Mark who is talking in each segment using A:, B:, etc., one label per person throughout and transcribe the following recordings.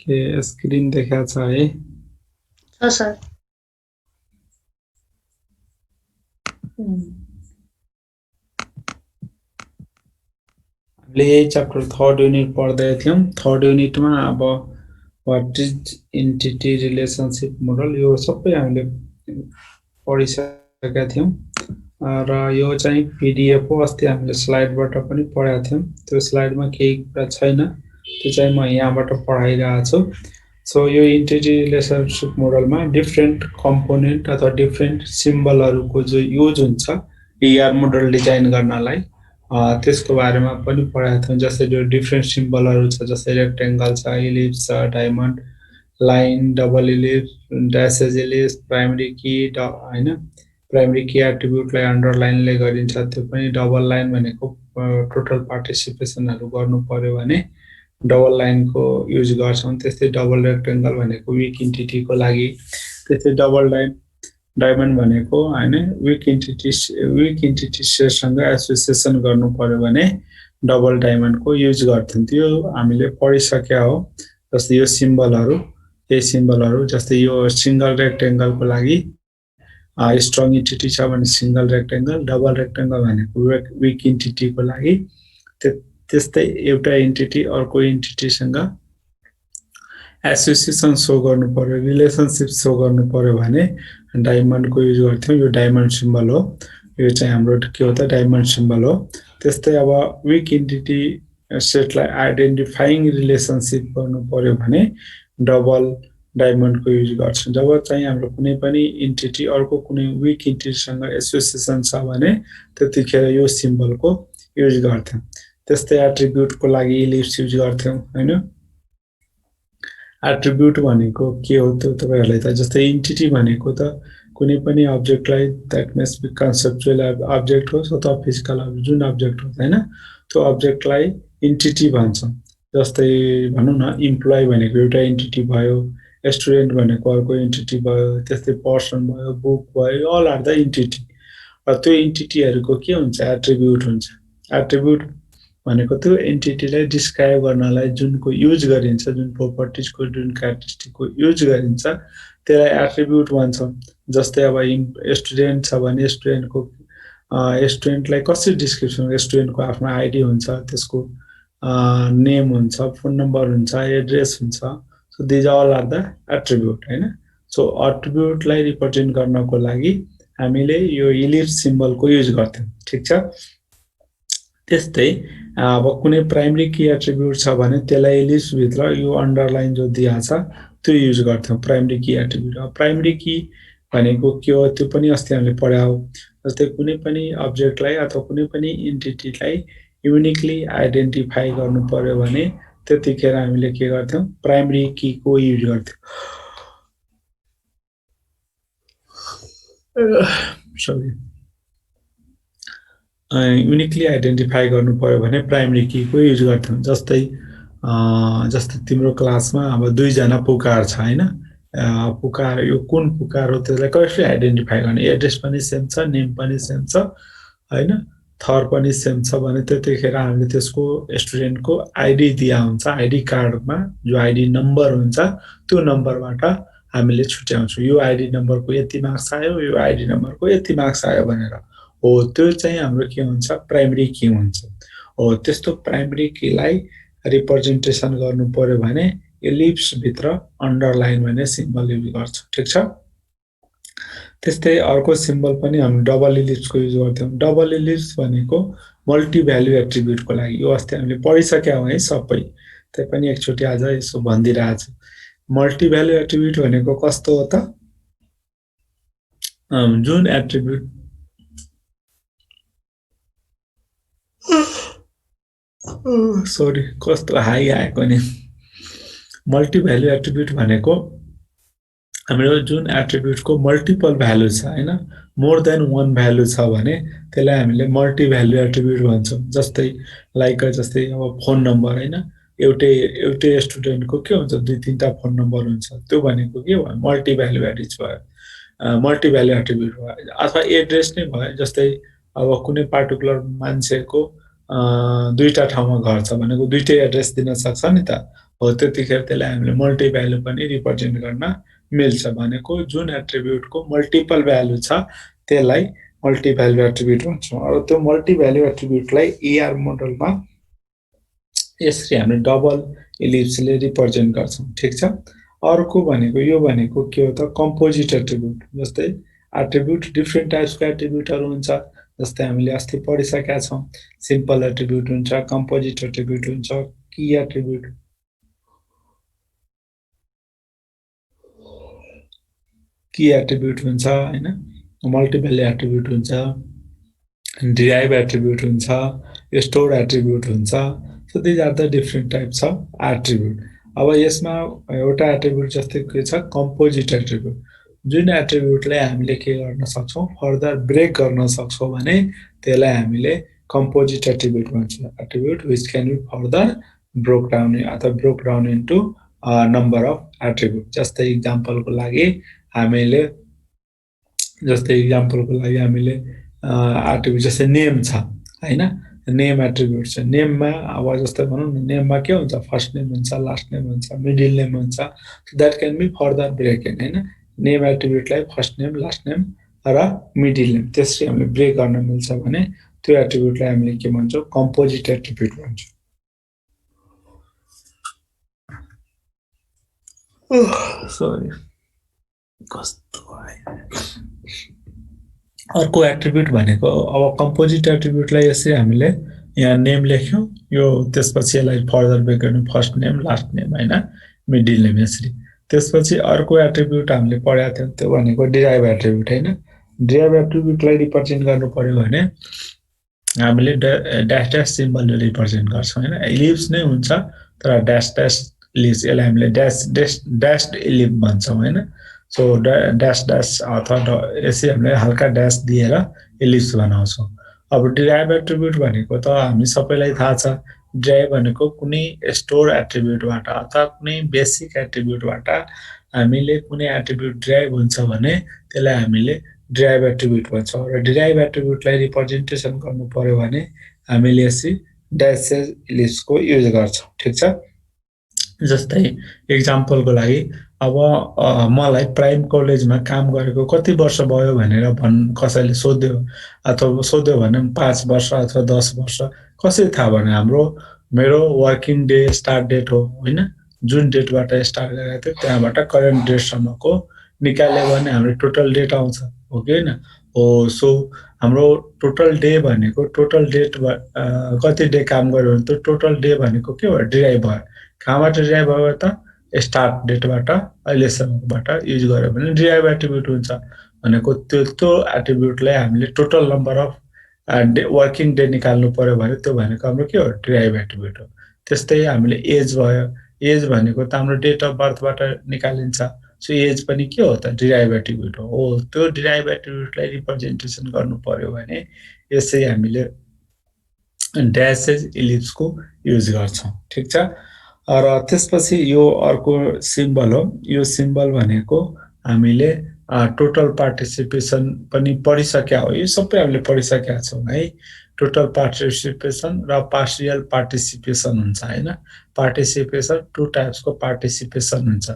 A: के स्क्रिन देखाएको छ है
B: सर
A: हामीले यही च्याप्टर थर्ड युनिट पढ्दै थियौं थर्ड युनिटमा अब what is entity relationship model यो सबै हामीले पढिसकेका थियौं र यो चाहिँ पीडीएफ हो अस्ति हामीले स्लाइडबाट पनि पढाएको थियौं त्यो स्लाइडमा केही कुरा छैन त्यो चाहिँ म यहाँबाट पढाइरहेको छु सो यो एन्टिटी रिलेशनशिप मोडलमा डिफरेन्ट कम्पोनेन्ट अथवा डिफरेन्ट सिम्बलहरुको जो युज हुन्छ ईआर मोडल डिजाइन गर्नलाई त्यसको बारेमा पनि पढाएको थियौं जस्तै जो डिफरेन्ट सिम्बलहरु छ जस्तै रेक्टेंगल छ इलिप्स छ diamond line double ellipse dashes ellipse primary key हैन प्राइमरी की एट्रिब्युटलाई अन्डरलाइनले गरिन्छ त्यो पनि डबल लाइन भनेको टोटल पार्टिसिपेसनहरु गर्नु पर्यो भने डबल लाइनको युज गर्छौं त्यस्तै डबल रेक्टेंगल भनेको विक इन्टिटीको लागि त्यस्तै डबल लाइन डायमन्ड भनेको हैन विक इन्टिटी सँग एसोसिएसन गर्नु पर्यो भने डबल डायमन्डको युज गर्थ्यौं त्यो हामीले पढिसक्या हो जस्तै यो सिम्बलहरु जस्तै यो सिंगल रेक्टेंगलको लागि स्ट्रङ इन्टिटी छ भने सिंगल रेक्टेंगल डबल रेक्टेंगल भनेको विक इन्टिटीको लागि त्यस्तै एउटा इन्टिटी अर्को इन्टिटीसँग एसोसिएसन शो गर्नु पर्यो रिलेशनशिप शो गर्नु पर्यो भने डायमन्डको युज गर्थ्यौं यो डायमन्ड सिम्बल हो यो चाहिँ हाम्रो के हो त डायमन्ड सिम्बल हो त्यस्तै अब विक इन्टिटी सेटलाई आइडेन्टिफाइङ रिलेशनशिप गर्नु पर्यो भने डबल डायमन्डको युज गर्छौं जब चाहिँ हाम्रो कुनै पनि इन्टिटी अर्को कुनै विक इन्टिटीसँग एसोसिएसन छ भने त्यतिखेर यो सिम्बलको युज गर्थ्यौं त्यस्तै एट्रिब्युटको लागि इलिप्स युज गर्थ्यौं हैन एट्रिब्युट भनेको के हो त्यो तपाईहरुलाई त जस्तै इन्टिटी भनेको त कुनै पनि अब्जेक्टलाई that must be conceptual object होस् अथवा फिजिकल जुन अब्जेक्ट होस् हैन त्यो अब्जेक्टलाई इन्टिटी भन्छौं जस्तै भनौं न इम्प्लोइ भनेको एउटा इन्टिटी भयो स्टुडेन्ट भनेको अर्को इन्टिटी भयो त्यस्तै पर्सन भयो बुक भयो अल आर द इन्टिटी त्यो इन्टिटीहरुको के हुन्छ एट्रिब्युट हुन्छ एट्रिब्युट भनेको त्यो एन्टिटीलाई डिस्क्राइब गर्नलाई जुनको युज गरिन्छ जुन प्रोपर्टिजको जुन क्यारेक्टरिस्टिकको युज गरिन्छ त्यसलाई एट्रिब्युट भन्छौं जस्तै अब स्टुडेन्ट छ भने स्टुडेन्टलाई कसरी डिस्क्रिप्सन स्टुडेन्टको आफ्नो आईडी हुन्छ त्यसको नेम हुन्छ फोन नम्बर हुन्छ एड्रेस हुन्छ so these all are the attribute हैन सो एट्रिब्युटलाई रिप्रेजेन्ट गर्नको लागि हामीले यो इलिप्स सिम्बलको युज गर्थ्यौं ठीक छ त्यस्तै अब कुनै प्राइमरी की एट्रिब्युट छ भने त्यसलाई इलिप्स भित्र यो अन्डरलाइन जो दिया छ त्यो युज गर्थ्यौं प्राइमरी की एट्रिब्युट प्राइमरी की भनेको के हो त्यो पनि अस्ति हामीले पढायौ जस्तै कुनै पनि अब्जेक्टलाई अथवा कुनै पनि इन्टिटीलाई युनिकली आइडेन्टिफाई गर्नु पर्यो भने त्यतिखेर हामीले के गर्थ्यौं प्राइमरी की को युज गर्थ्यौं सरी युनिकली आइडेन्टिफाई गर्नु पर्यो भने प्राइमरी की को युज गर्थ्यौं जस्तै तिम्रो क्लासमा अब दुई जना पुकार छ हैन पुकार यो कुन पुकार हो त्यसलाई कसरी आइडेन्टिफाई गर्ने एड्रेस पनि सेम छ नेम पनि सेम छ हैन थर पनि सेम छ भने त्यतिखेर हामीले त्यसको स्टुडेन्टको आईडी दिया हुन्छ आईडी कार्डमा जो आईडी नम्बर हुन्छ त्यो नम्बरबाट हामीले छुट्याउँछौं यो आईडी नम्बरको यति मार्क्स आयो यो आईडी नम्बरको यति मार्क्स आयो भनेर हो त्यो चाहिँ हाम्रो के हुन्छ प्राइमरी की हुन्छ हो त्यस्तो प्राइमरी कीलाई रिप्रेजेन्टेसन गर्नु पर्यो भने इलिप्स भित्र अन्डरलाइन भन्ने सिम्बल युज गर्छ ठीक छ त्यस्तै अर्को सिम्बल पनि हामी डबल इलिप्सको युज गर्थ्यौं डबल इलिप्स भनेको मल्टी भ्याल्यु एट्रिब्युटको लागि यो अस्ति हामीले पढिसक्यौ है सबै त्यही पनि एकचोटी आज यसो भन्दिराछु मल्टी भ्याल्यु एट्रिब्युट भनेको कस्तो हो त जुन एट्रिब्युट सरी कस्तो हाई आएको नि मल्टी भ्याल्यु एट्रिब्युट भनेको हाम्रो जुन एट्रिब्युटको मल्टिपल भ्यालु छ हैन मोर देन वन भ्यालु छ भने त्यसलाई हामीले मल्टी भ्याल्यु एट्रिब्युट भन्छौं जस्तै जस्तै अब फोन नम्बर हैन एउटै स्टुडेन्टको के हुन्छ दुई तीनटा फोन नम्बर हुन्छ त्यो भनेको के हो मल्टी भ्याल्यु एट्रिब्युट भयो मल्टी भ्याल्यु एट्रिब्युट भयो अथवा एड्रेस नै भयो जस्तै अब कुनै पार्टिकुलर मान्छेको दुईटा ठाउँमा घर छ भनेको दुईटै एड्रेस दिन सक्छ नि त हो त्यतिखेर त्यसलाई हामीले मल्टी भ्यालु पनि रिप्रेजेन्ट गर्न मिल्छ भनेको जुन एट्रिब्युटको मल्टिपल भ्यालु छ त्यसलाई मल्टी भ्यालु एट्रिब्युट भन्छौँ। र त्यो मल्टी भ्यालु एट्रिब्युटलाई ER मोडलमा यसरी हामीले डबल इलिप्सले रिप्रेजेन्ट गर्छौँ। ठिक छ। अर्को भनेको यो भनेको के हो त कम्पोजिट एट्रिब्युट। जस्तै एट्रिब्युट डिफ्रेन्ट टाइप्सको एट्रिब्युटहरू हुन्छ। जस्तै हामीले अस्ति पढिसकेका छौँ सिम्पल एट्रिब्युट हुन्छ, कम्पोजिट एट्रिब्युट हुन्छ, की एट्रिब्युट हुन्छ हैन, मल्टिभ्याल्यु एट्रिब्युट हुन्छ, डिराइभ एट्रिब्युट हुन्छ, स्टोर एट्रिब्युट हुन्छ। So these are the different types of attribute. अब यसमा एउटा एट्रिब्युट जस्तै के छ कम्पोजिट एट्रिब्युट। जुन एट्रिब्युटलाई हामीले के गर्न सक्छौँ फर्दर ब्रेक गर्न सक्छौँ भने त्यसलाई हामीले कम्पोजिट एट्रिब्युट भन्छौँ। Attribute which can be further broke down अथवा broke down into number of attribute. जस्तै इक्जाम्पलको लागि हामीले एट्रिब्युट जस्तै नेम छ हैन, नेम एट्रिब्युट छ। नेममा अब जस्तै भनौँ न नेममा के हुन्छ फर्स्ट नेम हुन्छ, लास्ट नेम हुन्छ, मिडल नेम हुन्छ। That can be further broken हैन। नेम एट्रिब्युटलाई फर्स्ट नेम, लास्ट नेम र मिडल नेम त्यसरी हामीले ब्रेक गर्न मिल्छ भने त्यो एट्रिब्युटलाई हामीले के भन्छौँ कम्पोजिट एट्रिब्युट भन्छौँ। सरी कस्तो अर्को एट्रिब्युट भनेको अब कम्पोजिट एट्रिब्युटलाई यसरी हामीले यहाँ नेम लेख्यौँ, यो त्यसपछि यसलाई फर्दर ब्रेक गर्नु फर्स्ट नेम, लास्ट नेम हैन, मिडल नेम यसरी। त्यसपछि अर्को एट्रिब्युट हामीले पढेका थियौँ त्यो भनेको डिराइभ एट्रिब्युट हैन। डिराइभ एट्रिब्युटलाई रिप्रेजेन्ट गर्नु पर्यो भने हामीले ड्यास ड्यास सिम्बलले रिप्रेजेन्ट गर्छौँ हैन। इलिप्स नै हुन्छ तर ड्यास ड्यास इलिप्स, यसलाई हामीले ड्यास्ड इलिप्स भन्छौँ हैन। सो ड्यास ड्यास अथवा यसै हामीले हल्का ड्यास दिएर इलिप्स बनाउँछौँ। अब डिराइभ एट्रिब्युट भनेको त हामी सबैलाई थाहा छ। डिराइभ भनेको कुनै स्टोर एट्रिब्युटबाट अथवा कुनै बेसिक एट्रिब्युटबाट हामीले कुनै एट्रिब्युट डिराइभ हुन्छ भने त्यसलाई हामीले डिराइभ एट्रिब्युट भन्छौँ। र डिराइभ एट्रिब्युटलाई रिप्रेजेन्टेसन गर्नु पर्यो भने हामीले यसरी ड्यास इलिप्सको युज गर्छौँ। ठिक छ। जस्तै इक्जाम्पलको लागि अब मलाई प्राइम कलेजमा काम गरेको कति वर्ष भयो भनेर कसैले सोध्यो अथवा सोध्यो भने 5 वर्ष अथवा 10 वर्ष कसरी थाहा भने मेरो वर्किङ डे स्टार्ट डेट हो हैन। जुन डेटबाट स्टार्ट गरेको थियो त्यहाँबाट करेन्ट डेटसम्मको निकाल्यो भने हाम्रो टोटल डेट आउँछ हो कि हैन। हो सो हाम्रो टोटल डे भनेको टोटल डेट कति डे काम गर्यो भने त्यो टोटल डे भनेको के हो डिराइभ भयो। कहाँबाट डिराइभ भयो त स्टार्ट डेटबाट अहिलेसम्मबाट युज गर्यो भने डिराइभ एट्रिब्युट हुन्छ। भनेको त्यो एट्रिब्युटलाई हामीले total number of working day निकाल्नु पर्यो भने त्यो भनेको हाम्रो के हो डिराइभ एट्रिब्युट हो। त्यस्तै हामीले एज भयो, एज भनेको त हाम्रो डेट अफ बर्थबाट निकालिन्छ। सो एज पनि के हो त डिराइभ एट्रिब्युट हो। त्यो डिराइभ एट्रिब्युटलाई रिप्रेजेन्टेसन गर्नु पर्यो भने यसै हामीले ड्यासेज इलिप्सको युज गर्छौँ। ठिक छ। र त्यसपछि यो अर्को सिम्बल हो। यो सिम्बल भनेको हामीले टोटल पार्टिसिपेसन पनि पढिसकेका हो। यो सबै हामीले पढिसकेका छौँ है। टोटल पार्टिसिपेसन र पार्सियल पार्टिसिपेसन हुन्छ हैन। पार्टिसिपेसन टु टाइप्सको पार्टिसिपेसन हुन्छ।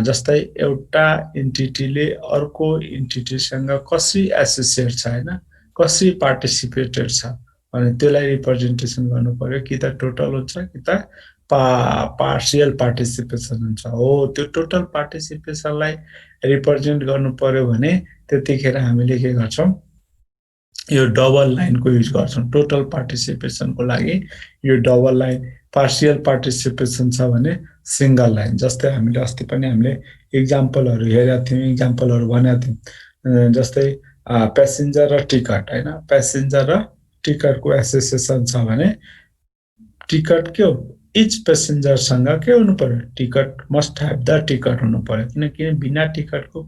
A: जस्तै एउटा इन्टिटीले अर्को इन्टिटीसँग कसरी एसोसिएट छ हैन, कसरी पार्टिसिपेटेड छ भने त्यसलाई रिप्रेजेन्टेसन गर्नु पर्यो कि त टोटल हुन्छ कि त पार्सियल पार्टिसिपेसन हुन्छ। हो त्यो टोटल पार्टिसिपेसनलाई रिप्रेजेन्ट गर्नु पर्यो भने त्यतिखेर हामीले के गर्छौँ यो डबल लाइनको युज गर्छौँ। टोटल पार्टिसिपेसनको लागि यो डबल लाइन, पार्सियल पार्टिसिपेसन छ भने सिंगल लाइन। जस्तै हामीले अस्ति पनि हामीले इक्जाम्पलहरू हेरेका थियौँ, इक्जाम्पलहरू भनेका थियौँ। जस्तै प्यासेन्जर र टिकट हैन। प्यासेन्जर र टिकटको एसोसिएसन छ भने टिकट के हो इच प्यासेन्जरसँग के हुनु पर्यो ticket must have the ticket हुनु पर्यो। किनकि बिना टिकटको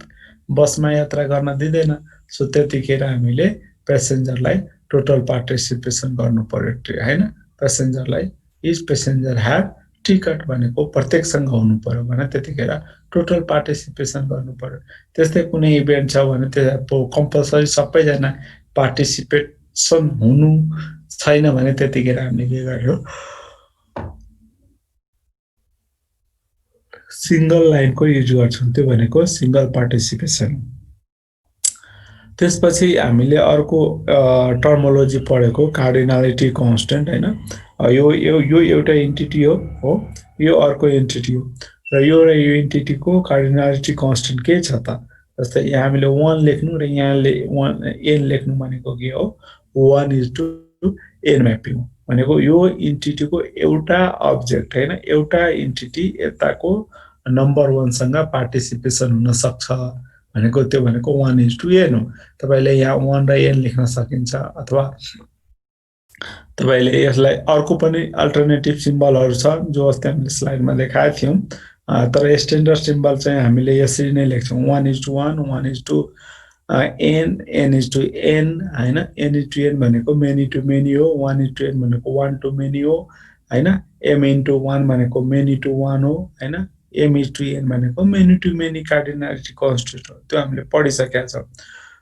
A: बसमा यात्रा गर्न दिँदैन। सो त्यतिखेर हामीले प्यासेन्जरलाई टोटल पार्टिसिपेसन गर्नु पर्यो हैन। प्यासेन्जरलाई इच प्यासेन्जर ह्याभ टिकट भनेको प्रत्येकसँग हुनु पर्यो भने त्यतिखेर टोटल पार्टिसिपेसन गर्नु पर्यो। त्यस्तै कुनै इभेन्ट छ भने त्यो कम्पलसरी सबैजना पार्टिसिपेसन हुनु छैन भने त्यतिखेर हामीले के गर्यो सिंगल लाइनको युज गर्छौँ त्यो भनेको सिंगल पार्टिसिपेसन त्यसपछि हामीले अर्को टर्मोलोजी पढेको कार्डिनालिटी कन्स्टेन्ट हैन यो एउटा एन्टिटी हो यो अर्को एन्टिटी हो र यो एन्टिटीको कार्डिनालिटी कन्स्टेन्ट के छ त जस्तै यहाँ हामीले 1 लेख्नु र यहाँले 1 n लेख्नु भनेको के हो 1:n म्यापिङ भनेको यो एन्टिटीको एउटा अब्जेक्ट हैन एउटा एन्टिटी यताको नम्बर 1 सँग पार्टिसिपेसन हुन सक्छ भनेको त्यो भनेको 1:n हो तपाईले यहाँ 1 र n लेख्न सकिन्छ अथवा तपाईले यसलाई अर्को पनि अल्टरनेटिभ सिम्बलहरु छ जो अस्ति हामीले स्लाइडमा देखाएको थियौं तर स्ट्यान्डर्ड सिम्बल चाहिँ हामीले यसरी नै लेख्छौं 1:1 1:n n:n हैन n:n भनेको मेनी टु मेनी हो 1:n भनेको 1 टु मेनी हो हैन m:1 भनेको मेनी टु 1 हो हैन m:n भनेको many to many cardinality constant हो त्यो हामीले पढिसकेका छौं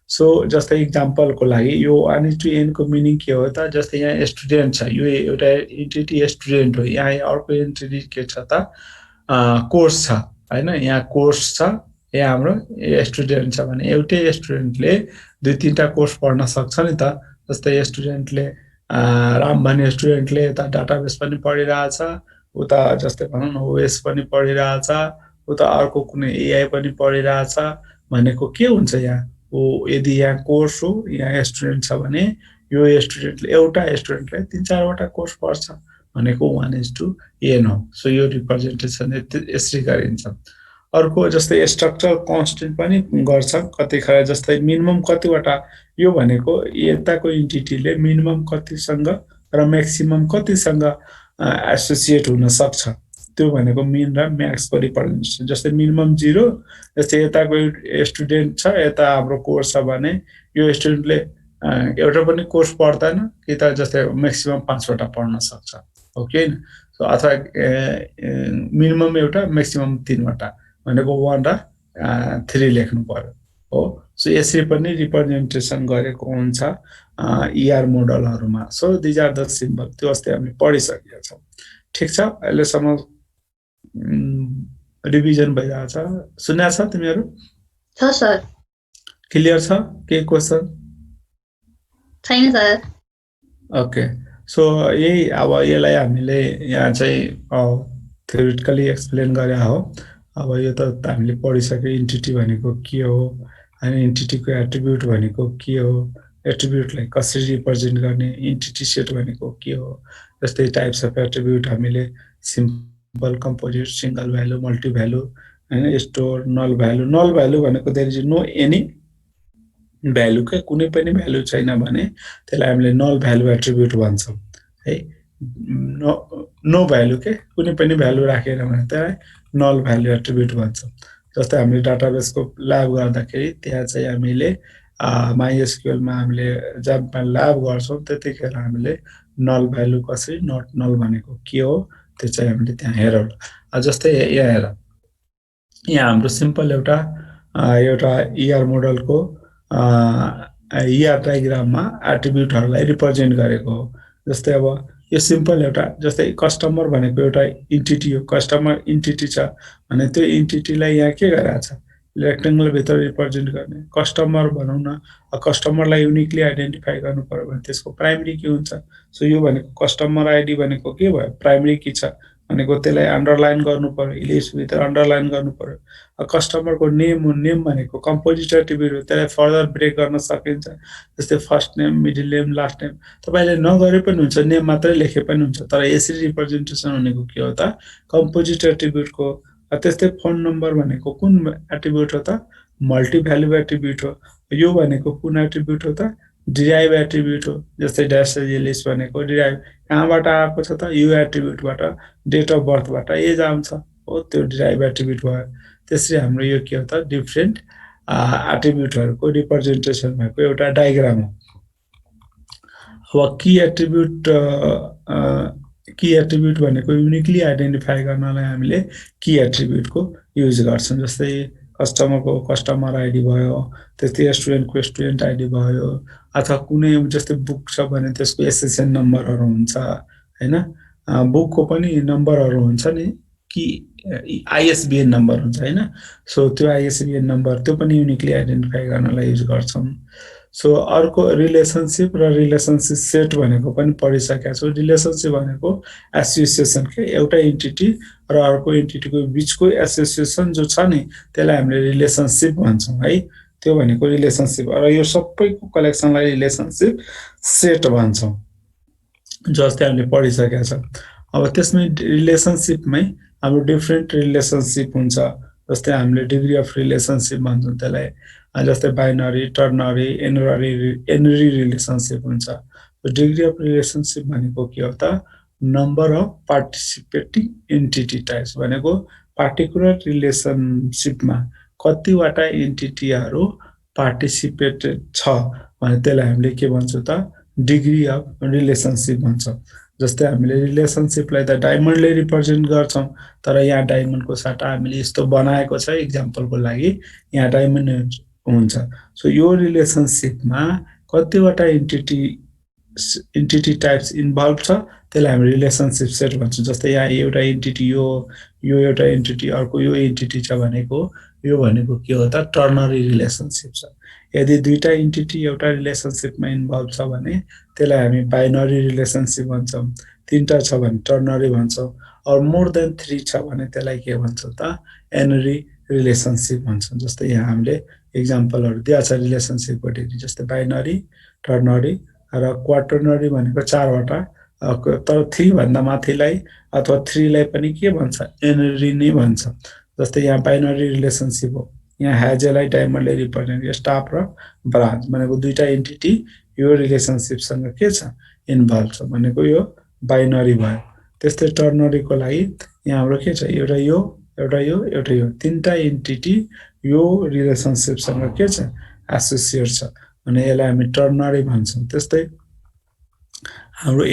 A: सो जस्तै एक्जाम्पलको लागि यो 1:n को मिनिङ के हो त जस्तै यहाँ स्टुडेन्ट छ यो एउटा एन्टिटी स्टुडेन्ट हो यहाँ अर्को एन्टिटी के छ त कोर्स छ हैन यहाँ कोर्स छ यहाँ हाम्रो स्टुडेन्ट छ भने एउटै स्टुडेन्टले दुई तीनटा कोर्स पढ्न सक्छ नि त जस्तै स्टुडेन्टले राम भन्ने स्टुडेन्टले त डाटाबेस पनि पढिरहेछ उता जस्तै भनौं न ओएस पनि पढिरहेछ उता अर्को कुनै एआई पनि पढिरहेछ भनेको के हुन्छ यहाँ यदि यहाँ कोर्स हो यहाँ स्टुडेन्ट छ भने यो स्टुडेन्टले एउटा स्टुडेन्टले 3-4 वटा कोर्स पढ्छ भनेको 1:n हो सो यो रिप्रेजेन्टेसन यसरी गरिन्छ अर्को जस्तै स्ट्रक्चरल कन्स्टेन्ट पनि गर्छ कतिखेर जस्तै मिनिमम कतिवटा यो भनेको यताको एन्टिटीले मिनिमम कतिसँग र म्याक्सिमम कतिसँग एसोसिएट हुन सक्छ त्यो भनेको मिन र म्याक्सको रिप्रेजेन्टेसन जस्तै मिनिमम 0 जस्तै यताको स्टुडेन्ट छ यता हाम्रो कोर्स छ भने यो स्टुडेन्टले एउटा पनि कोर्स पढ्दैन कि त जस्तै म्याक्सिमम 5 वटा पढ्न सक्छ ओके सो अथवा मिनिमम एउटा म्याक्सिमम 3 वटा भनेको 1 र 3 लेख्नु पर्यो हो सो यसरी पनि रिप्रेजेन्टेसन गरेको हुन्छ ER मोडलहरुमा so these are the symbol त्यो अस्ति हामीले पढिसकेका छौं ठीक छ अहिले सम्म रिभिजन भइरहेछ सुन्या छ तिमीहरु
B: छ सर
A: क्लियर छ के क्वेशन
B: छैन सर
A: ओके सो यही अब यसलाई हामीले यहाँ चाहिँ थ्योरेटिकली एक्सप्लेन गरे हो अब यो त हामीले पढिसके एन्टिटी भनेको के हो अनि एन्टिटीको एट्रिब्युट भनेको के हो एट्रिब्युटलाई कसरी रिप्रेजेन्ट गर्ने एन्टिटी सेट भनेको के हो जस्तै टाइप्स अफ एट्रिब्युट हामीले simple composite single value multi value हैन स्टोर नल भ्यालु भनेको there is no any value के कुनै पनि भ्यालु छैन भने त्यसलाई हामीले नल भ्यालु एट्रिब्युट भन्छौं है नो भ्यालु के कुनै पनि भ्यालु राखेन भने त्यसलाई नल भ्यालु एट्रिब्युट भन्छौं जस्तै हामीले डाटाबेसको ल्याब गर्दाखेरि त्यहाँ चाहिँ हामीले MySQL मा हामीले जब ल्याब गर्छौं त्यतिखेर हामीले नल भ्यालु कसरी नट नल भनेको के हो त्यो चाहिँ हामीले त्यहाँ हेरौं जस्तै यहाँ हेर यहाँ हाम्रो सिम्पल एउटा ER मोडलको ER डायग्राममा एट्रिब्युटहरुलाई रिप्रेजेन्ट गरेको हो जस्तै अब यो सिम्पल एउटा जस्तै कस्टमर भनेको एउटा एन्टिटी हो कस्टमर एन्टिटी छ भने त्यो एन्टिटीलाई यहाँ के गराछ रेक्टेंगल भित्र रिप्रेजेन्ट गर्ने कस्टमर भनौं न कस्टमरलाई युनिकली आइडेन्टिफाई गर्नु पर्यो भने त्यसको प्राइमरी के हुन्छ सो यो भनेको कस्टमर आईडी भनेको के भयो प्राइमरी की छ भनेको त्यसलाई अन्डरलाइन गर्नु पर्यो इलिप्स भित्र अन्डरलाइन गर्नु पर्यो कस्टमरको नेम भनेको कम्पोजिट एट्रिब्युट हो त्यसलाई फर्दर ब्रेक गर्न सकिन्छ जस्तै first name middle name last name तपाईले नगरे पनि हुन्छ नेम मात्रै लेखे पनि हुन्छ तर यसरी रिप्रेजेन्टेसन भनेको के हो त कम्पोजिट एट्रिब्युटको त्यस्तै फोन नम्बर भनेको कुन एट्रिब्युट हो त मल्टी भ्यालु एट्रिब्युट हो यो भनेको कुन एट्रिब्युट हो त डिराइभ एट्रिब्युट हो जस्तै ड्याश एलिस भनेको डिराइभ कहाँबाट आएको छ त यो एट्रिब्युटबाट डेट अफ बर्थबाट एज आउँछ हो त्यो डिराइभ एट्रिब्युट भयो त्यसरी हाम्रो यो के हो त डिफरेन्ट एट्रिब्युटहरुको रिप्रेजेन्टेसन भएको एउटा डायग्राम हो अब की एट्रिब्युट भनेको युनिकली आइडेन्टिफाई गर्नलाई हामीले की एट्रिब्युटको युज गर्छौं जस्तै कस्टमरको कस्टमर आईडी भयो त्यस्तै स्टुडेन्टको स्टुडेन्ट आईडी भयो अथवा कुनै जस्तै बुक छ भने त्यसको एसएसएन नम्बरहरु हुन्छ हैन बुकको पनि नम्बरहरु हुन्छ नि कि आईएसबीएन नम्बर हुन्छ हैन सो त्यो आईएसबीएन नम्बर त्यो पनि युनिकली आइडेन्टिफाई गर्नलाई युज गर्छौं सो अर्को रिलेसनशिप र रिलेसनशिप सेट भनेको पनि पढिसकेका छौं रिलेसनशिप भनेको एसोसिएसन के एउटा एन्टिटी र अर्को एन्टिटीको बीचको एसोसिएसन जो छ नि त्यसलाई हामीले रिलेसनशिप भन्छौं है त्यो भनेको रिलेसनशिप र यो सबैको कलेक्सनलाई रिलेसनशिप सेट भन्छौं जस्तै हामीले पढिसकेका छौं अब त्यसमै रिलेसनशिपमै हाम्रो डिफरेन्ट रिलेसनशिप हुन्छ जस्तै हामीले डिग्री अफ रिलेसनशिप भन्छौं त्यसलाई जस्तै बाइनरी टर्नरी एनरी रिलेसनशिप हुन्छ डिग्री अफ रिलेसनशिप भनेको के हो त number of participating entity types भनेको पार्टिकुलर रिलेसनशिपमा कतिवटा एन्टिटीहरु पार्टिसिपेटेड छ भने त्यसलाई हामीले के भन्छौं त डिग्री अफ रिलेसनशिप भन्छौं जस्तै हामीले रिलेसनशिपलाई त डायमन्डले रिप्रेजेन्ट गर्छौं तर यहाँ डायमन्डको साटा हामीले यस्तो बनाएको छ एक्जाम्पलको लागि यहाँ डायमन्ड हुन्छ सो यो रिलेसनशिपमा कतिवटा एन्टिटी टाइप्स इन्भल्भ छ त्यसलाई हामी रिलेसनशिप सेट भन्छौं जस्तै यहाँ एउटा एन्टिटी यो एउटा एन्टिटी अर्को यो एन्टिटी छ भनेको यो भनेको के हो त टर्नरी रिलेसनशिप छ यदि दुईटा एन्टिटी एउटा रिलेसनशिपमा इन्भल्भ छ भने त्यसलाई हामी बाइनरी रिलेसनशिप भन्छौं तीनटा छ भने टर्नरी भन्छौं और मोर देन 3 छ भने त्यसलाई के भन्छौं त एनरी रिलेसनशिप भन्छौं जस्तै यहाँ हामीले एक्जाम्पलहरु दिएको छ रिलेसनशिपको डिग्री जस्तै बाइनरी टर्नरी र क्वाटर्नरी भनेको चारवटा तर 3 भन्दा माथिलाई अथवा 3 लाई पनि के भन्छ एनरी नै भन्छ जस्तै यहाँ बाइनरी रिलेसनशिप हो यहाँ हेजलाई डायमन्डले रिप्रेजेन्ट यो स्टाफ र ब्रान्च भनेको दुईटा एन्टिटी यो रिलेसनशिप सँग के छ इन्भल्भ छ भनेको यो बाइनरी भयो त्यस्तै टर्नरीको लागि यहाँ हाम्रो के छ एउटा यो तीनटा एन्टिटी यो रिलेसनशिप सँग के छ एसोसिएट छ भने यसलाई हामी टर्नरी भन्छौं त्यस्तै हाम्रो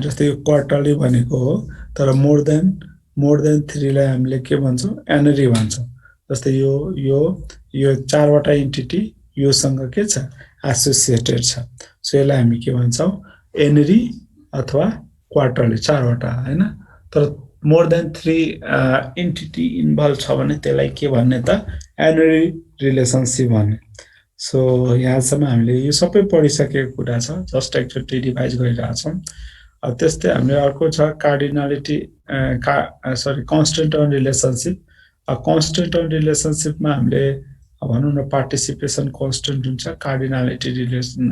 A: जस्तै यो क्वार्टरली भनेको हो तर मोर देन 3 लाई हामीले के भन्छौं एनरी भन्छौं जस्तै यो चारवटा एन्टिटी यो सँग के छ एसोसिएटेड छ सो यसलाई हामी के भन्छौं एनरी अथवा क्वार्टरली चारवटा हैन तर मोर देन 3 एन्टिटी इन्भल्भ छ भने त्यसलाई के भन्ने त एनरी रिलेसनशिप भन्ने सो यहाँसम्म हामीले यो सबै पढिसकेको कुरा छ जस्ट एकचोटी रिभाइज गरिरहेका छौं त्यस्तै हामीले अर्को छ cardinality constant on relationship constant on रिलेसनशिपमा हामीले भनौं न पार्टिसिपेसन कन्स्टन्ट हुन्छ कार्डिनालिटी रिलेसन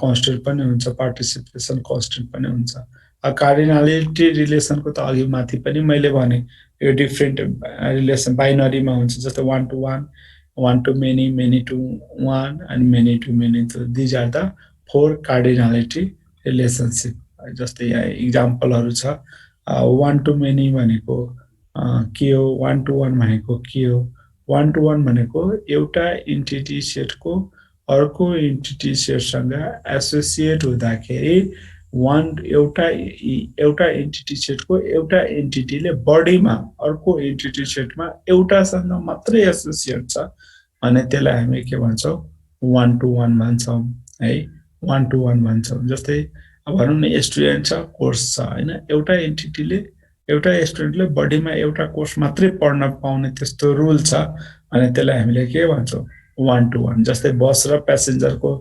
A: कन्स्टन्ट पनि हुन्छ पार्टिसिपेसन कन्स्टन्ट पनि हुन्छ कार्डिनालिटी रिलेसनको त अघि माथि पनि मैले भने यो डिफरेन्ट रिलेसन बाइनरीमा हुन्छ जस्तै 1 to 1 1 to many many to 1 and many to many so these are the 4 cardinality relationship जस्तै यहाँ एक्जाम्पलहरु छ 1 to many भनेको के हो 1 to 1 भनेको के हो 1 to 1 भनेको एउटा एन्टिटी सेटको अर्को एन्टिटी सेटसँग एसोसिएट हुँदाखेरि एउटा एन्टिटी सेटको एउटा एन्टिटीले बडीमा अर्को एन्टिटी सेटमा एउटासँग मात्रै एसोसिएट छ अनि त्यसलाई हामी के भन्छौं 1 to 1 भन्छौं है 1 to 1 भन्छौं जस्तै अब भनौं न स्टुडेन्ट छ कोर्स छ हैन एउटा एन्टिटीले एउटा स्टुडेन्टले बडीमा एउटा कोर्स मात्रै पढ्न पाउने त्यस्तो रुल छ अनि त्यसलाई हामीले के भन्छौं 1 to 1 जस्तै बस र प्यासेन्जरको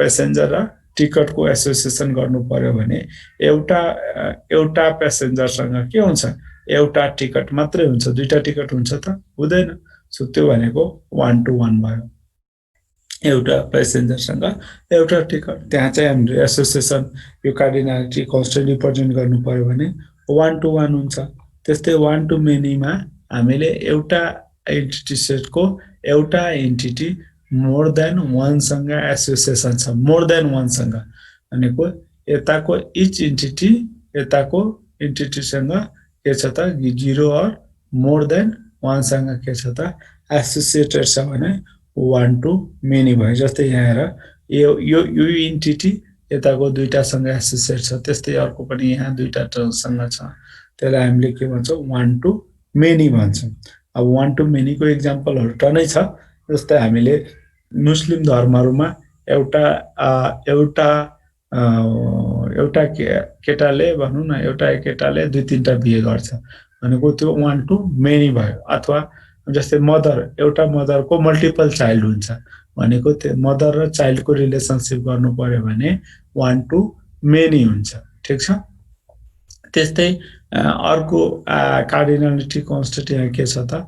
A: प्यासेन्जर र टिकटको एसोसिएसन गर्नु पर्यो भने एउटा प्यासेन्जरसँग के हुन्छ एउटा टिकट मात्रै हुन्छ दुईटा टिकट हुन्छ त हुँदैन सो त्यो भनेको 1 to 1 भयो एउटा प्यासेन्जरसँग एउटा टिकट त्यहाँ चाहिँ हामीले एसोसिएसन यो कार्डिनालिटी कन्स्टन्ट रिप्रेजेन्ट गर्नु पर्यो भने 1 to 1 हुन्छ त्यस्तै 1 to many मा हामीले एउटा एन्टिटी सेटको एउटा एन्टिटी मोर देन 1 सँग एसोसिएसन छ मोर देन 1 सँग भनेको यताको इच एन्टिटी यताको एन्टिटी सँग के छ त 0 और मोर देन 1 सँग के छ त एसोसिएटेड छ भने 1 to many भयो जस्तै यहाँ हेर यो एन्टिटी यताको दुईटा सँग एसोसिएट छ त्यस्तै अर्को पनि यहाँ दुईटा सँग छ त्यसलाई हामीले के भन्छौं 1 to many भन्छौं अब 1 to many को एक्जाम्पलहरु टनै छ जस्तै हामीले मुस्लिम धर्महरुमा एउटा
C: एउटा केटाले भनौं न एउटा केटाले दुई तीनटा बिहे गर्छ भनेको त्यो वान टु मेनी भयो अथवा जस्तै मदर एउटा मदरको मल्टिपल चाइल्ड हुन्छ भनेको त्यो मदर र चाइल्डको रिलेसनशिप गर्नु पर्यो भने वान टु मेनी हुन्छ ठीक छ त्यस्तै अर्को कार्डिनलिटी कन्स्टेन्ट यहाँ के छ त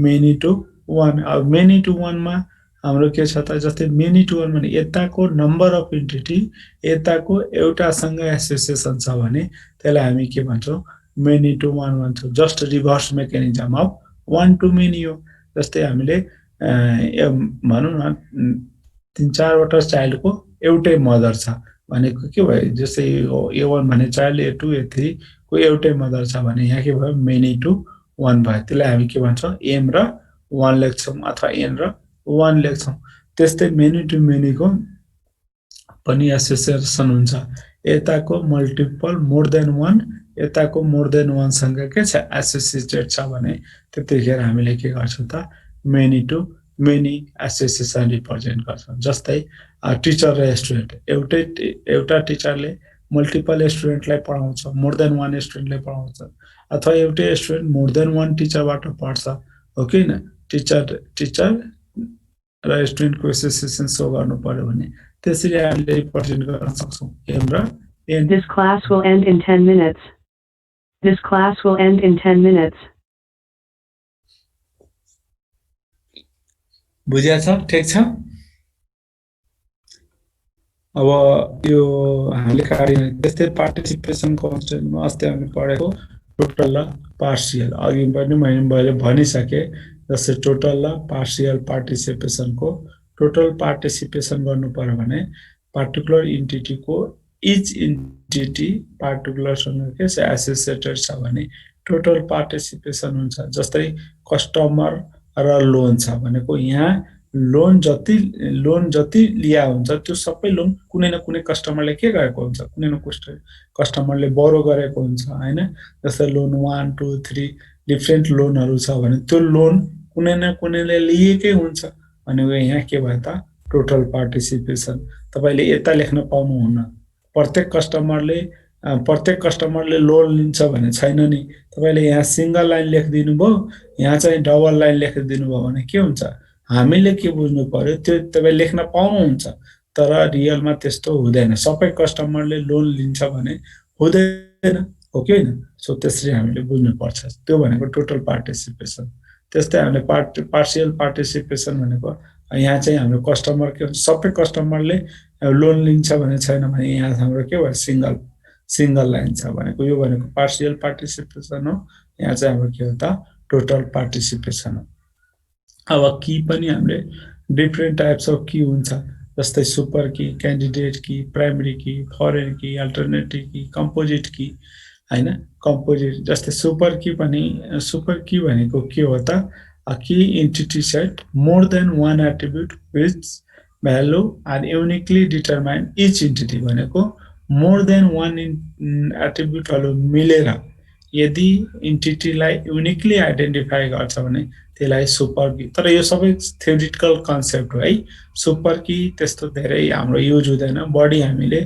C: मेनी टु वान अब मेनी टु वान मा हाम्रो के छ त जस्तै मेनी टु वान भने यताको नम्बर अफ इन्टिटी यताको एउटासँग एसोसिएसन छ भने त्यसलाई हामी के भन्छौं मेनी टु वान भन्छौं just reverse mechanism of one to many हो जस्तै हामीले भनौं न तीन चारवटा चाइल्डको एउटै मदर छ भनेको के भयो जस्तै A1 भने चाइल्ड A2 A3 को एउटै मदर छ भने यहाँ के भयो मेनी टु वान भयो त्यसलाई हामी के भन्छौं m र 1 लेख्छौं अथवा n र 1 लेख्छौं त्यस्तै मेनी टु मेनी को पनि एसोसिएसन हुन्छ यताको मल्टिपल मोर देन 1 यताको मोर देन 1 सँग के छ एसोसिएटेड छ भने त्यतिखेर हामीले के गर्छौं त many to many association represent गर्छौं जस्तै टिचर र स्टुडेन्ट एउटा टिचरले मल्टिपल स्टुडेन्टलाई पढाउँछ मोर देन 1 स्टुडेन्टलाई पढाउँछ अथवा एउटै स्टुडेन्ट मोर देन 1 टिचरबाट पढ्छ हो कि न टिचर र स्टुडेन्टको एसोसिएसन सो गर्नु पर्यो भने त्यसरी हामीले रिप्रेजेन्ट गर्न सक्छौं m र n
D: This class will end in 10 minutes. This class will end in 10 minutes.
C: बुझ्या छ ठीक छ अब यो हामीले कार्य त्यस्तै पार्टिसिपेसन कन्स्टेन्टमा अस्ति हामीले पढेको टोटल र पार्शियल अघि पनि मैले भनिसके जस्तै टोटल र पार्शियल पार्टिसिपेसनको टोटल पार्टिसिपेसन गर्नु पर्यो भने पार्टिकुलर इन्टिटीको इच इन्टिटी पार्टिकुलरसँग के एसोसिएटेड छ भने टोटल पार्टिसिपेसन हुन्छ जस्तै कस्टमर र लोन छ भनेको यहाँ लोन जति लिया हुन्छ त्यो सबै लोन कुनै न कुनै कस्टमरले के गरेको हुन्छ कुनै न कुनै कस्टमरले बोरो गरेको हुन्छ हैन जस्तै लोन 1 2 3 डिफरेन्ट लोनहरु छ भने त्यो लोन कुनै न कुनैले लिएकै हुन्छ भनेको यहाँ के भयो त टोटल पार्टिसिपेसन तपाईले यता लेख्न पाउनुहुन्न प्रत्येक कस्टमरले लोन लिन्छ भने छैन नि तपाईले यहाँ सिंगल लाइन लेखिदिनु भो यहाँ चाहिँ डबल लाइन लेखिदिनु भो भने के हुन्छ हामीले के बुझ्नु पर्यो त्यो तपाई लेख्न पाउनुहुन्छ तर रियलमा त्यस्तो हुँदैन सबै कस्टमरले लोन लिन्छ भने हुँदैन हो कि हैन सो त्यसरी हामीले बुझ्नु पर्छ त्यो भनेको टोटल पार्टिसिपेसन त्यस्तै हामीले पार्शियल पार्टिसिपेसन भनेको यहाँ चाहिँ हाम्रो कस्टमर के सबै कस्टमरले लोन लिन्छ भने छैन भने यहाँ हाम्रो के भयो सिंगल लाइन छ भनेको यो भनेको पार्शियल पार्टिसिपेसन हो यहाँ चाहिँ हाम्रो के हो त टोटल पार्टिसिपेसन हो अब की पनि हामीले डिफरेन्ट टाइप्स अफ की हुन्छ जस्तै सुपर की क्यान्डिडेट की प्राइमरी की फरेन की अल्टरनेटिभ की कम्पोजिट की हैन कम्पोजिट जस्तै सुपर की भनेको के हो त a key entity set more than one attribute which value are uniquely determined each entity भनेको more than one attribute हरु मिलेर यदि इन्टिटीलाई युनिकली आइडेन्टिफाई गर्छ भने त्यसलाई सुपर की तर यो सबै थ्योरेटिकल कन्सेप्ट हो है सुपर की त्यस्तो धेरै हाम्रो युज हुँदैन बडी हामीले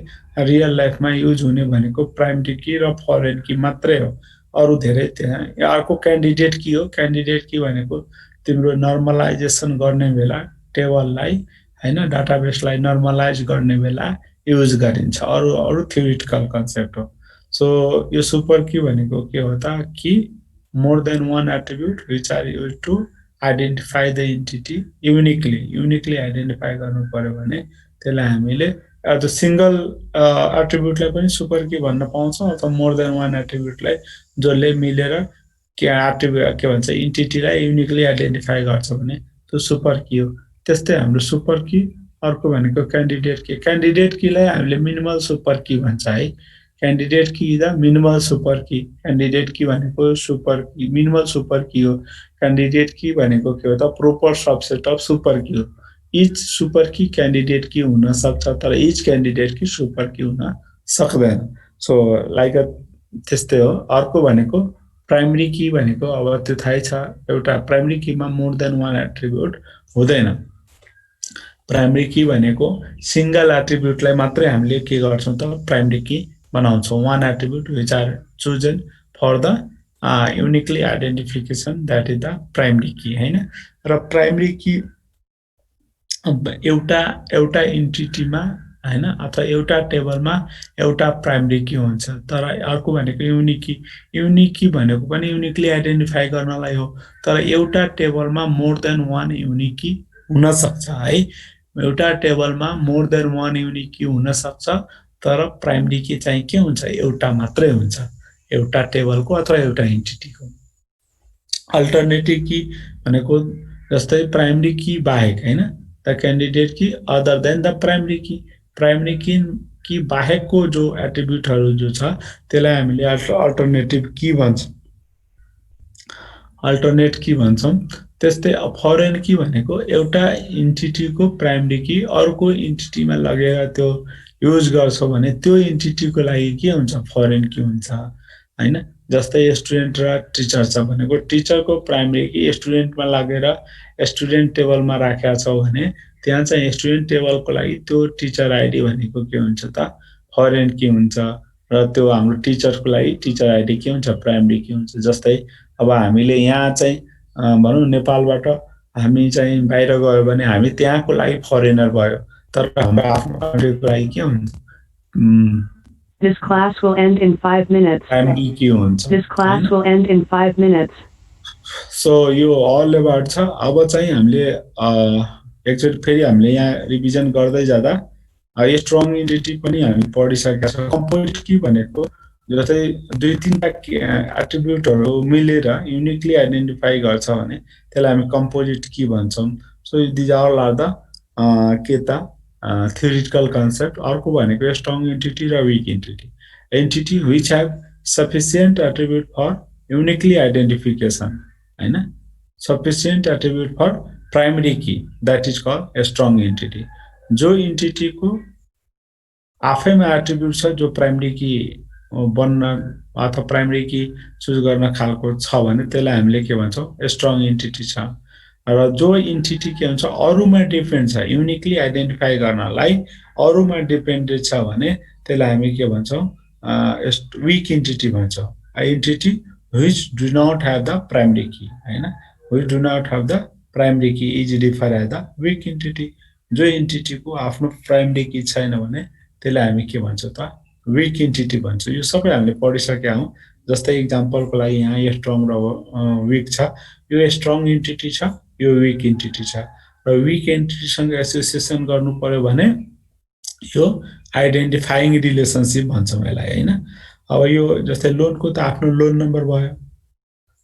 C: रियल लाइफमा युज हुने भनेको प्राइमरी की र फरेन की मात्रै हो अरु धेरै त्यहाँ अर्को क्यान्डिडेट की हो क्यान्डिडेट की भनेको तिम्रो नर्मलाइजेसन गर्ने बेला टेबललाई हैन डाटाबेसलाई नर्मलाइज गर्ने बेला युज गरिन्छ अरु थ्योरेटिकल कन्सेप्ट हो सो यो सुपर की भनेको के हो त कि more than one attribute which are used to identify the entity uniquely identify गर्नु पर्यो भने त्यसलाई हामीले अझ सिंगल एट्रिब्युटलाई पनि सुपर की भन्न पाउँछौं अथवा मोर देन वन एट्रिब्युटलाई जसले मिलेर के एट्रिब्युट के भन्छ एन्टिटीलाई युनिकली आइडेन्टिफाई गर्छ भने त्यो सुपर की हो त्यस्तै हाम्रो सुपर की अर्को भनेको क्यान्डिडेट कीलाई हामीले मिनिमल सुपर की भन्छ है candidate key the minimal super key candidate key भनेको super key minimal super key हो क्यान्डिडेट की भनेको के हो त proper subset of super key हो each super key candidate key हुन सक्छ तर each candidate key super key हुन सक्दैन सो लाइक त्यस्तै हो अर्को भनेको प्राइमरी की भनेको अब त्यो थाहै छ एउटा प्राइमरी कीमा मोर देन वन एट्रिब्युट हुँदैन प्राइमरी की भनेको सिंगल एट्रिब्युटलाई मात्रै हामीले के गर्छौं त प्राइमरी की बनाउँछौं one attribute which are chosen for the uniquely identification that is the primary key हैन र प्राइमरी की एउटा इन्टिटीमा हैन अथवा एउटा टेबलमा एउटा प्राइमरी की हुन्छ तर अर्को भनेको युनिक की भनेको पनि युनिकली आइडेन्टिफाई गर्नलाई हो तर एउटा टेबलमा मोर देन वन युनिक की हुन सक्छ है एउटा टेबलमा मोर देन वन युनिक की हुन सक्छ तर प्राइमरी की चाहिँ के हुन्छ एउटा मात्रै हुन्छ एउटा टेबलको अथवा एउटा इन्टिटीको अल्टरनेटिभ की भनेको जस्तै प्राइमरी की बाहेक हैन the candidate key other than the primary key बाहेकको जो एट्रिब्युटहरु जो छ त्यसलाई हामीले अल्टरनेटिभ की भन्छौं अल्टरनेट की भन्छौं त्यस्तै फरेन की भनेको एउटा इन्टिटीको प्राइमरी की अर्को इन्टिटीमा लगेर त्यो युज गर्छौ भने त्यो इन्टिटीको लागि के हुन्छ फरेन की हुन्छ हैन जस्तै स्टुडेन्ट र टिचर छ भनेको टिचरको प्राइमरी की स्टुडेन्टमा लगेर स्टुडेन्ट टेबलमा राखेका छौ भने त्यहाँ चाहिँ स्टुडेन्ट टेबलको लागि त्यो टिचर आइडी भनेको के हुन्छ त फरेन की हुन्छ र त्यो हाम्रो टिचरको लागि टिचर आइडी के हुन्छ प्राइमरी की हुन्छ जस्तै अब हामीले यहाँ चाहिँ भनौं नेपालबाट हामी चाहिँ बाहिर गयो भने हामी त्यहाँको लागि फरेनर भयो तर हाम्रो आफ्नो कन्ट्रीको लागि के हुन्छ
D: This class will end in 5 minutes.
C: Primary की हुन्छ
D: This class will end in 5 minutes.
C: So यो ऑल अबाउट छ अब चाहिँ हामीले एकचोटी फेरि हामीले यहाँ रिभिजन गर्दै जाँदा यो स्ट्रङ इन्टिटी पनि हामी पढिसकेका छौं कम्पोजिट की भनेको जस्तै दुई तीनटा एट्रिब्युटहरु मिलेर युनिकली आइडेन्टिफाई गर्छ भने त्यसलाई हामी कम्पोजिट की भन्छौं सो दिज आर द के त theoretical concept अर्को भनेको स्ट्रङ इन्टिटी र weak entity which have sufficient attribute for uniquely identification हैन sufficient attribute for primary key that is called a strong entity जो इन्टिटी को आफैमा एट्रिब्युट छ जो प्राइमरी की बन्न अथवा प्राइमरी की चुज गर्न खालको छ भने त्यसलाई हामीले के भन्छौं स्ट्रङ इन्टिटी छ र जो इन्टिटी के हुन्छ अरुमा डिपेन्ड छ युनिकली आइडेन्टिफाई गर्नलाई अरुमा डिपेन्डेन्ट छ भने त्यसलाई हामी के भन्छौं वीक इन्टिटी भन्छौं entity which do not have the primary key हैन which do not have the primary key is referred as the weak entity जो इन्टिटी को आफ्नो प्राइमरी की छैन भने त्यसलाई हामी के भन्छौं त वीक इन्टिटी भन्छौं यो सबै हामीले पढिसकेका हौं जस्तै एक्जाम्पलको लागि यहाँ यो स्ट्रङ र वीक छ यो स्ट्रङ इन्टिटी छ यो वीक इन्टिटी छ र वीक इन्टिटी सँग एसोसिएसन गर्नु पर्यो भने यो आइडेन्टिफाइङ रिलेशनशिप भन्छौं यसलाई हैन अब यो जस्तै लोनको त आफ्नो लोन नम्बर भयो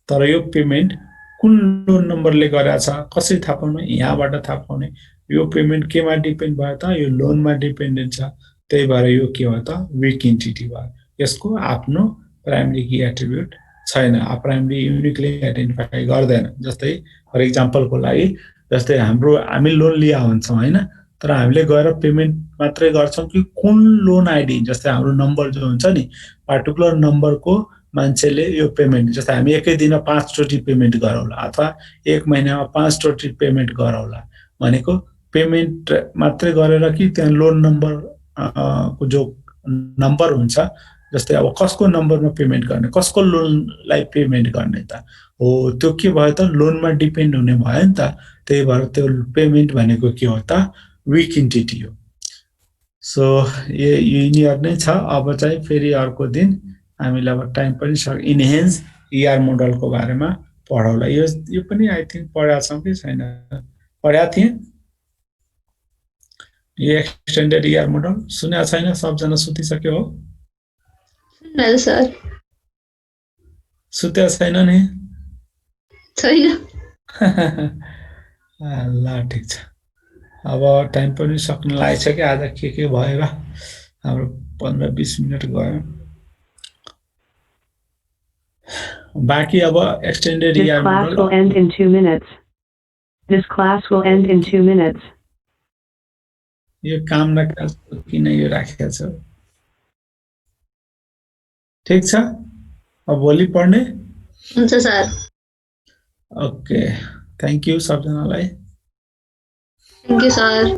C: तर यो पेमेन्ट कुन लोन नम्बरले गरेछ कसरी थाहा पाउने यहाँबाट थाहा पाउने यो पेमेन्ट केमा डिपेन्ड भयो त यो लोनमा डिपेन्डेन्ट छ त्यही भएर यो के हो त वीक इन्टिटी भयो यसको आफ्नो प्राइमरी की एट्रिब्युट छैन प्राइमरी युनिकली आइडेन्टिफाई गर्दैन जस्तै फर एक्जाम्पलको लागि जस्तै हामी लोन लिया हुन्छौं हैन तर हामीले गएर पेमेन्ट मात्रै गर्छौं कि कुन लोन आइडी जस्तै हाम्रो नम्बर जो हुन्छ नि पार्टिकुलर नम्बरको मान्छेले यो पेमेन्ट जस्तै हामी एकै दिनमा 5 चोटी पेमेन्ट गरौला अथवा एक महिनामा 5 चोटी पेमेन्ट गरौला भनेको पेमेन्ट मात्रै गरेर कि त्यहाँ लोन नम्बर को जो नम्बर हुन्छ जस्तै अब कसको नम्बरमा पेमेन्ट गर्ने कसको लोनलाई पेमेन्ट गर्ने त हो त्यो के भयो त लोनमा डिपेन्ड हुने भयो नि त त्यही भएर त्यो पेमेन्ट भनेको के हो त वीक इन्टिटी हो सो यो युनियर नै छ अब चाहिँ फेरि अर्को दिन हामीले अब टाइम पनि इन्हेन्स ईआर मोडलको बारेमा पढाउला यो पनि आई थिंक पढाएको छौं कि छैन पढाएको थिए यो एक्सटेन्डेड ईआर मोडल सुनेको छैन सबजना सुतिसक्यो हो
B: सुन्नु सर
C: सुतेको छैन नि
B: छैन
C: ल ठीक छ अब टाइम पनि सक्न लागिसक्यो आज के भयो र हाम्रो 15-20 मिनेट गयो बाकी अब extended ER
D: model This class will end in 2 minutes. This class will end in 2 minutes.
C: यो काम न किन यो राखेको छ ठीक छ अब भोलि पढ्ने
B: हुन्छ सर
C: ओके थ्यांक यू सबजनालाई
B: थ्यांक यू सर